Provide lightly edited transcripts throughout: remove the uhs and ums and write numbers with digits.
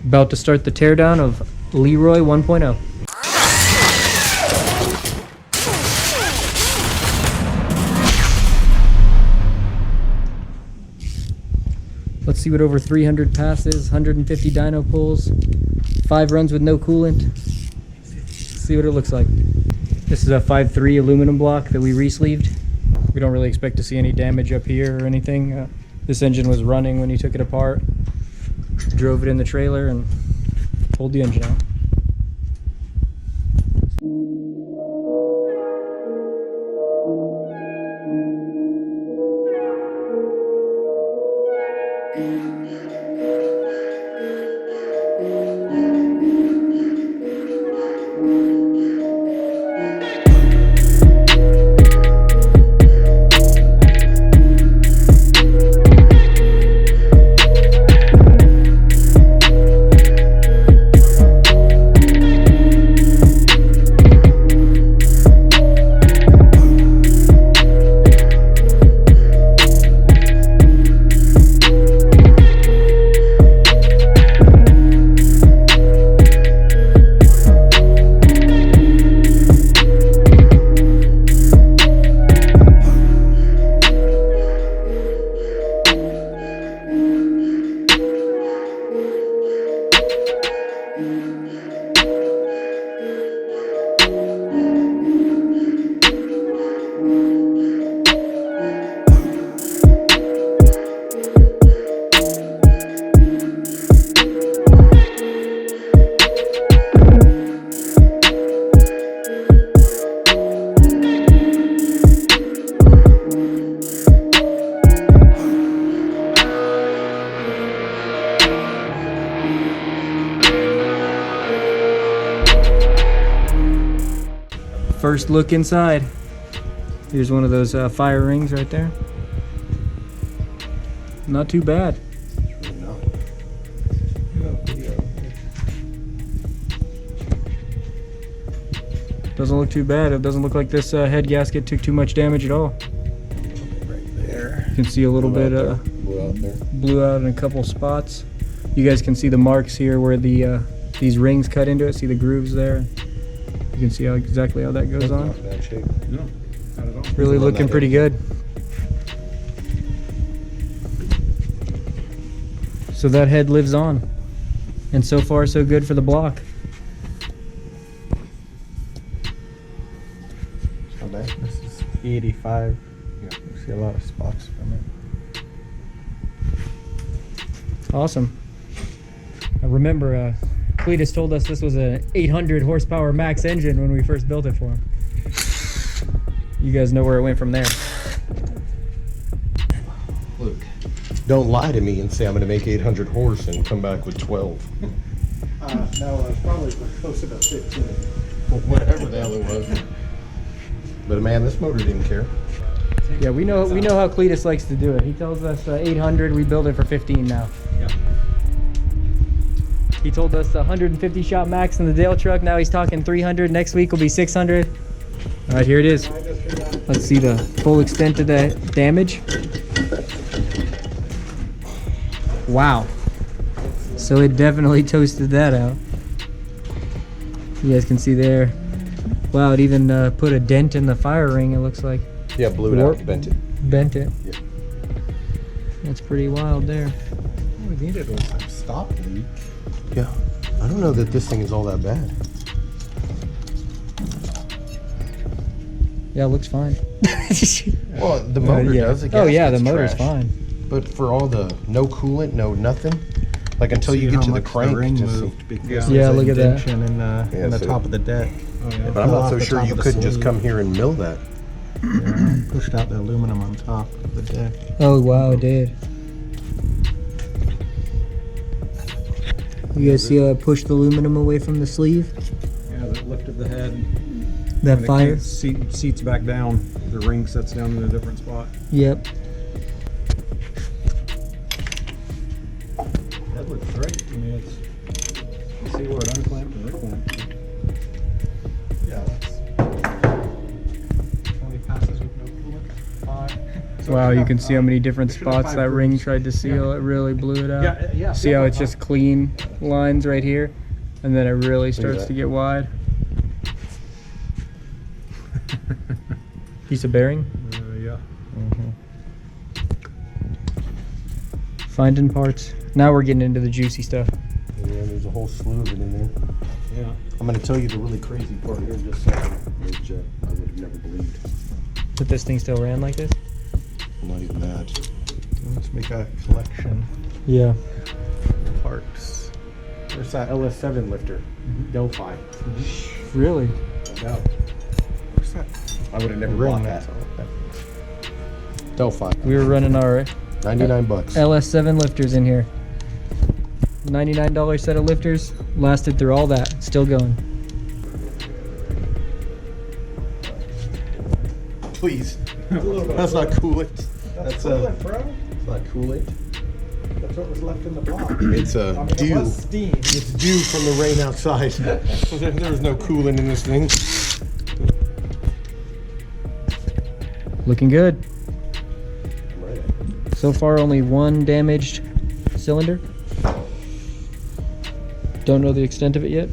About to start the teardown of Leroy 1.0. Let's see what over 300 passes, 150 dyno pulls, 5 runs with no coolant. Let's see what it looks like. This is a 5.3 aluminum block that we re-sleeved. We don't really expect to see any damage up here or anything. This engine was running when he took it apart. Drove it in the trailer and pulled the engine out. First look inside. Here's one of those fire rings right there. Not too bad. Doesn't look too bad. It doesn't look like this head gasket took too much damage at all. Right there. You can see a little bit blew out in a couple spots. You guys can see the marks here where the these rings cut into it. See the grooves there. You can see exactly how that goes on. Not bad shape. No, not at all. Really looking pretty good. So that head lives on. And so far so good for the block. Not bad. This is 85. Yeah, you see a lot of spots from it. Awesome. I remember Cleetus told us this was an 800 horsepower max engine when we first built it for him. You guys know where it went from there. Luke, don't lie to me and say I'm going to make 800 horse and come back with 12. No, probably closer to 15. Whatever the hell it was. But man, this motor didn't care. Yeah, we know how Cleetus likes to do it. He tells us 800, we build it for 15 now. Yeah. He told us 150 shot max in the Dale truck. Now he's talking 300. Next week will be 600. All right, here it is. Let's see the full extent of the damage. Wow. So it definitely toasted that out. You guys can see there. Wow, it even put a dent in the fire ring, it looks like. Yeah, blew it out, bent it. Bent it. Yeah. That's pretty wild there. All we needed was some stop leak. Yeah, I don't know that this thing is all that bad. Yeah, it looks fine. Well, the motor yeah. does. Oh yeah, the motor's fine. But for all the no coolant, no nothing, like until you get to the crank, the ring just moved because Yeah, there's look a at that. indention in the so- top of the deck. Oh, yeah. But I'm not so sure you couldn't just come here and mill that. Yeah, pushed out the aluminum on top of the deck. Oh wow, it did. You guys see how I pushed the aluminum away from the sleeve? Yeah, that lifted the head. That When it fire? seats back down. The ring sets down in a different spot. Yep. That looks great. I mean, it's, you see where it unclamped and reclamped. Yeah, that's 20 passes with no coolant. 5. Wow, you can see how many different spots that ring tried to seal. It really blew it out. Yeah. See how it's just clean lines right here, and then it really starts to get wide. Piece of bearing. Yeah. Finding parts. Now we're getting into the juicy stuff. Yeah, there's a whole slew of it in there. Yeah. I'm gonna tell you the really crazy part here in just a second, which I would have never believed. That this thing still ran like this? Not even that. Let's make a collection Yeah. of parts. There's that LS7 lifter, Delphi. Really? No, What's that? I would have never Ring, bought that's that. all. Delphi. We were running our 99 bucks. LS7 lifters in here. $99 set of lifters. Lasted through all that. Still going. Please. That's not coolant. That's coolant, bro. It's not coolant. That's what was left in the block. It's dew. It was steam. It's dew from the rain outside. There's no coolant in this thing. Looking good. Right. So far, only one damaged cylinder. Don't know the extent of it yet.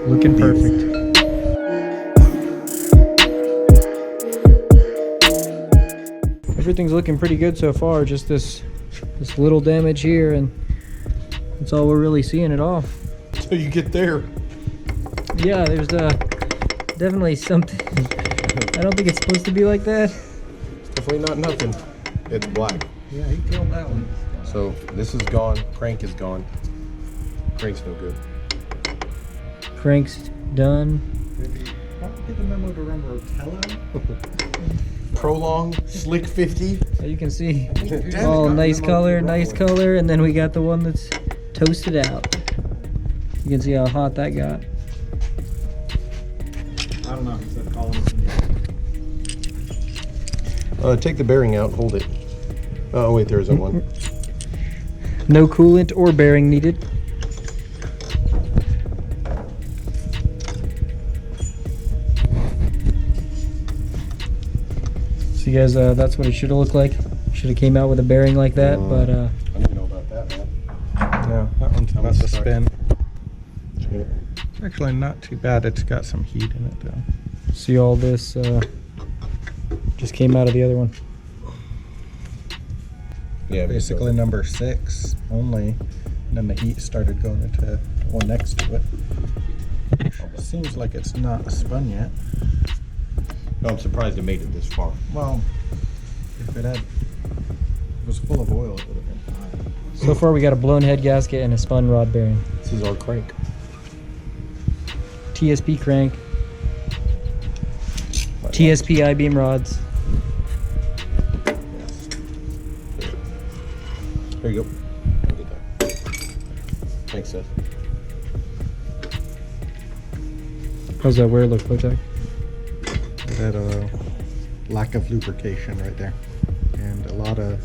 Looking perfect. Everything's looking pretty good so far. Just this little damage here, and that's all we're really seeing at all. So you get there. Yeah, there's definitely something. I don't think it's supposed to be like that. It's definitely not nothing. It's black. Yeah, he killed that one. So this is gone. Crank is gone. Crank's no good. Crank's done. Maybe not get the memo to run Rotello. Prolong, slick 50. You can see. Damn, Oh, got nice the color, memo to nice run with. color, and then we got the one that's toasted out. You can see how hot that got. I don't know. He said call him. Take the bearing out, hold it. Oh wait, there isn't one. No coolant or bearing needed. So you guys, that's what it should have looked like. Should have came out with a bearing like that, but I didn't know about that, man. Yeah, that one's about to stuck. spin. Yeah. It's actually not too bad. It's got some heat in it though. see all this just came out of the other one. Yeah, Basically number 6 only. And then the heat started going into the one next to it. Seems like it's not spun yet. No, I'm surprised it made it this far. Well, if it was full of oil, it would have been fine. So far we got a blown head gasket and a spun rod bearing. This is our crank. TSP crank. TSP I-beam rods. There you go. I'll get that. Thanks, Seth. How's that wear look, Bojack? It had a lack of lubrication right there. And a lot of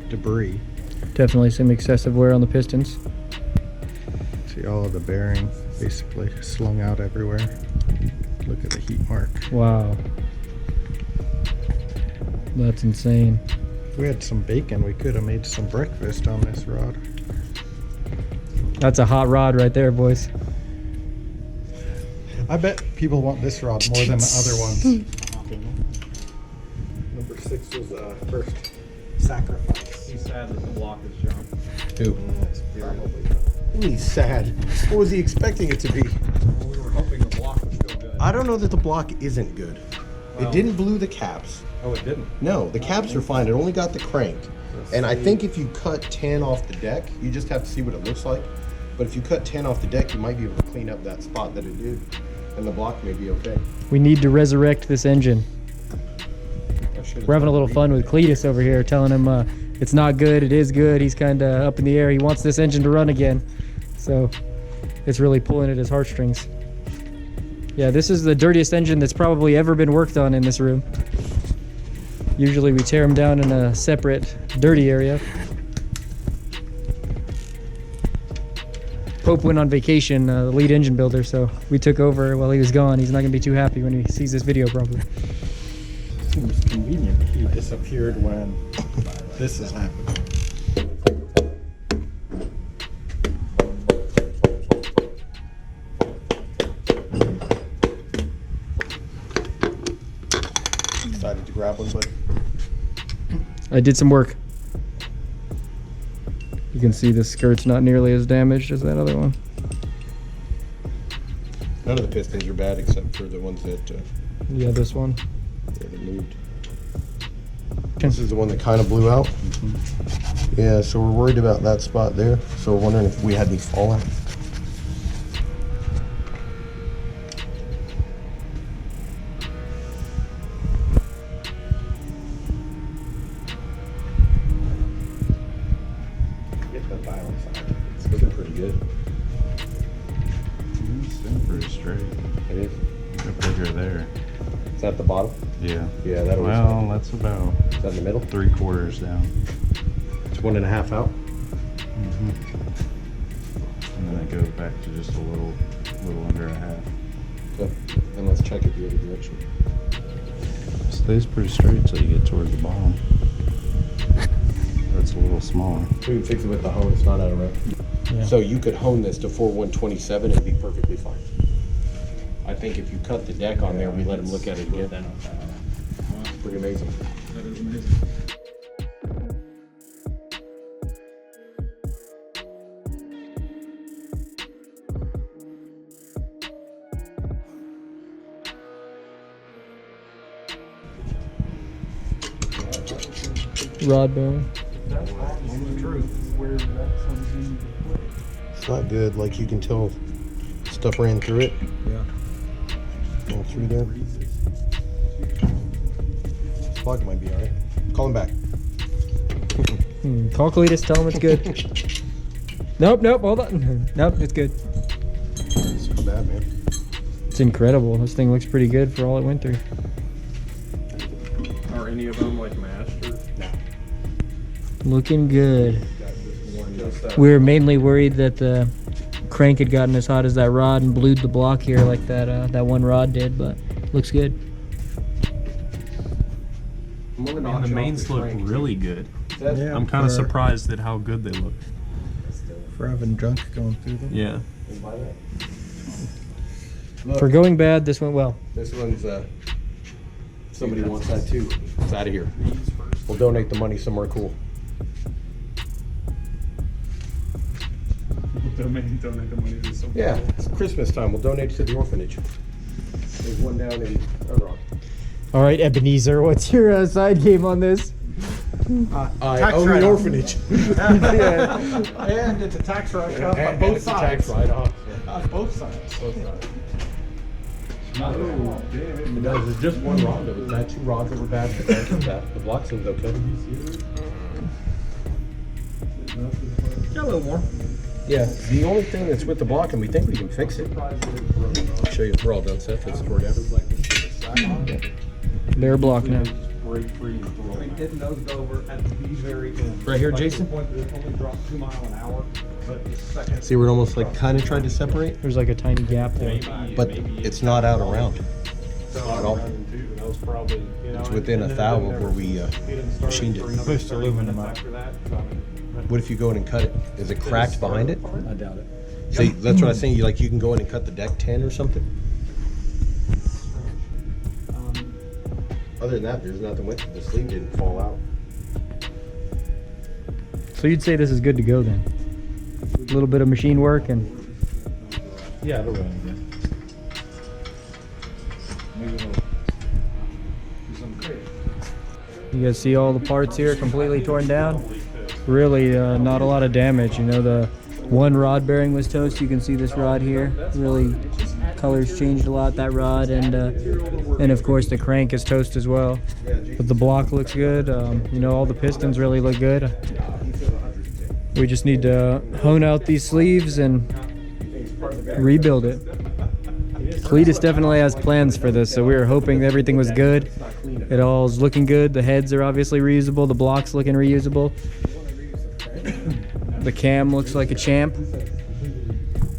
debris. Definitely some excessive wear on the pistons. See all of the bearing basically slung out everywhere. Look at the heat mark. Wow. That's insane. If we had some bacon, we could have made some breakfast on this rod. That's a hot rod right there, boys. I bet people want this rod more than the other ones. Number 6 was first sacrifice. He's sad that the block is jumped. Who? Probably. He's sad. What was he expecting it to be? Well, we were hoping the block was going I don't know that the block isn't good. Well- It didn't blue the caps. Oh, it didn't. No, the caps are fine. It only got the crank. And I think if you cut 10 off the deck, you just have to see what it looks like. But if you cut 10 off the deck, you might be able to clean up that spot that it did. And the block may be okay. We need to resurrect this engine. I should've We're having a done little fun with Cleetus over here, telling him it's not good, it is good. He's kind of up in the air. He wants this engine to run again. So it's really pulling at his heartstrings. Yeah, this is the dirtiest engine that's probably ever been worked on in this room. Usually we tear them down in a separate dirty area. Pope went on vacation, the lead engine builder, so we took over while he was gone. He's not going to be too happy when he sees this video probably. Seems convenient. He disappeared when this is happening. Excited to grab one, buddy. I did some work. You can see the skirt's not nearly as damaged as that other one. None of the pistons are bad except for the ones that, Yeah, this one. that moved. This is the one that kind of blew out. Yeah, so we're worried about that spot there. So we're wondering if we had any fallout. Get the dial side. It's looking pretty good. It's been pretty straight. It is. They're bigger there. Is that the bottom? Yeah. Yeah, that always. Well, that's about Is that in the middle? 3/4 down. It's 1.5 out. And then it goes back to just a little under a half. Okay. And let's check it the other direction. Stays pretty straight till you get towards the bottom. That's a little smaller. We can fix it with the hone. It's not out of range. Yeah. So you could hone this to 4127 and be perfectly fine. I think if you cut the deck on there, we let him look at it again. It's pretty amazing. That is amazing. Rod bearing. It's not good. Like you can tell, stuff ran through it. Yeah. All through there. Plug might be alright. Call him back. Call Cleetus, tell him it's good. Nope, hold on. Nope, it's good. It's not bad, man. It's incredible. This thing looks pretty good for all it went through. Are any of them like master? Looking good. We were mainly worried that the crank had gotten as hot as that rod and blued the block here like that one rod did, but looks good. And the mains look really good. Yeah, I'm kind of for- surprised at how good they look. For having junk going through them. Yeah. For going bad, this went well. This one's, somebody wants that too. It's out of here. We'll donate the money somewhere cool. Donate the money to some Yeah, it's Christmas time. We'll donate to the orphanage. There's one down in Red Rock. All right, Ebenezer, what's your side game on this? I Tax own the write-off. orphanage. And it's a tax write-off on And both it's a tax sides. write-off. On both sides. It does. It's just one rod that was bad. 2 rods that were bad. The crank was bad. The block seems okay. Got a little more. Yeah. The only thing that's with the block, and we think we can fix it. I'll show you. We're all done, Seth. It's tore down. Bare block now. Hitting those over at the very end. Right here, Like, Jason? to the point that it only dropped 2 miles an hour, but the second. See, we're almost like kind of tried to separate, There's like a tiny gap there. but it's not out around. At all. That was probably, you know. It's within a thou of where we machined it. Pushed aluminum out. After that, so I mean, What if you go in and cut it? Is it cracked behind it? I doubt it. See, that's what I was saying. You can go in and cut the deck 10 or something. Other than that, there's nothing with it. The sleeve didn't fall out. So you'd say this is good to go then? A little bit of machine work and Yeah, it'll run again. maybe we'll do something great. You guys see all the parts here completely torn down? Really not a lot of damage. You know, the one rod bearing was toast. You can see this rod here. Really, colors changed a lot, that rod, and of course the crank is toast as well. But the block looks good. You know, all the pistons really look good. We just need to hone out these sleeves and rebuild it. Cleetus definitely has plans for this, so we were hoping that everything was good. It all is looking good. The heads are obviously reusable. The block's looking reusable. The cam looks like a champ.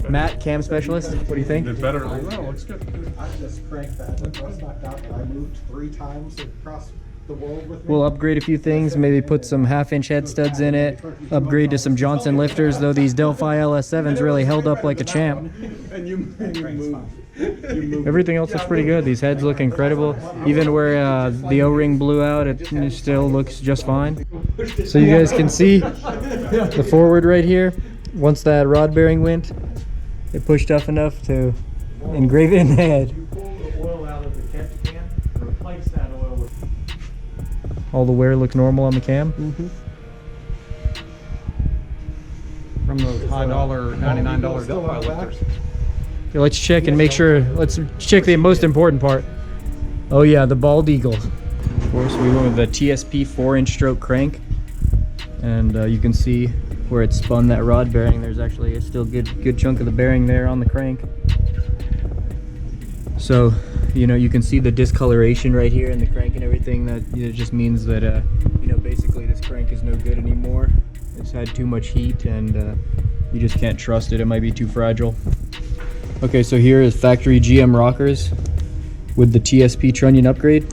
Matt, cam specialist, what do you think? It better. No, looks good. I just cranked that. Rust knocked out, and I moved 3 times across the world with me. We'll upgrade a few things, maybe put some half-inch head studs in it, upgrade to some Johnson lifters, though these Delphi LS7s really held up like a champ. And you move. Everything else looks pretty good. These heads look incredible. Even where the O-ring blew out, it still looks just fine. So you guys can see the forward right here. Once that rod bearing went, it pushed up enough to engrave it in the head. All the wear look normal on the cam. From those high dollar, $99 Delphi lifters. Okay, let's check and make sure. Let's check the most important part. Oh yeah, the bald eagle. Of course, we went with the TSP 4-inch stroke crank, and you can see where it spun that rod bearing. There's actually a still good chunk of the bearing there on the crank. So, you know, you can see the discoloration right here in the crank and everything. That it just means that you know, basically this crank is no good anymore. It's had too much heat, and you just can't trust it. It might be too fragile. Okay, so here is factory GM rockers with the TSP trunnion upgrade.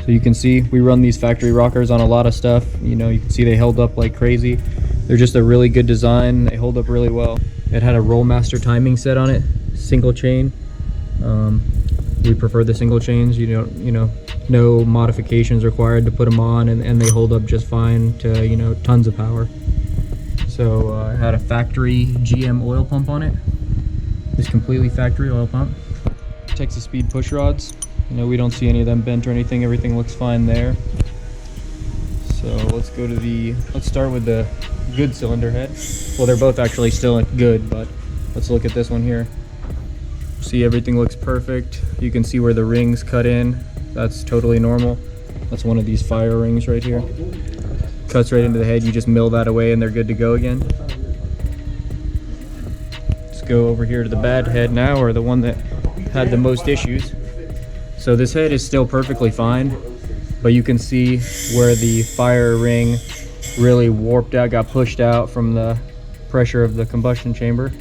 So you can see we run these factory rockers on a lot of stuff. You know, you can see they held up like crazy. They're just a really good design. They hold up really well. It had a Rollmaster timing set on it, single chain. We prefer the single chains. You know, no modifications required to put them on, and they hold up just fine to, you know, tons of power. So it had a factory GM oil pump on it. This completely factory oil pump. Texas Speed push rods. You know, we don't see any of them bent or anything. Everything looks fine there. So let's start with the good cylinder head. Well, they're both actually still good, but let's look at this one here. See, everything looks perfect. You can see where the rings cut in. That's totally normal. That's one of these fire rings right here. Cuts right into the head. You just mill that away and they're good to go again. Go over here to the bad head now, or the one that had the most issues. So this head is still perfectly fine, but you can see where the fire ring really warped out, got pushed out from the pressure of the combustion chamber.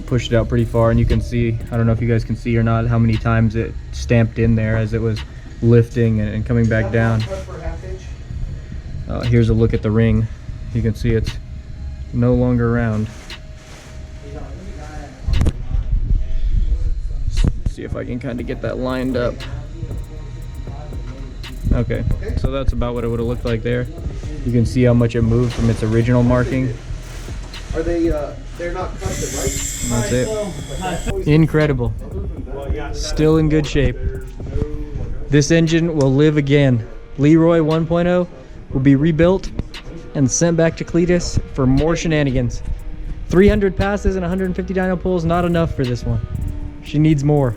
Pushed it out pretty far, and you can see, I don't know if you guys can see or not, how many times it stamped in there as it was lifting and coming back down. Here's a look at the ring. You can see it's no longer around. See if I can kind of get that lined up. Okay, so that's about what it would have looked like there. You can see how much it moved from its original marking. Are they, they're not custom, right? That's it. Incredible. Still in good shape. This engine will live again. Leroy 1.0 will be rebuilt and sent back to Cleetus for more shenanigans. 300 passes and 150 dyno pulls, not enough for this one. She needs more.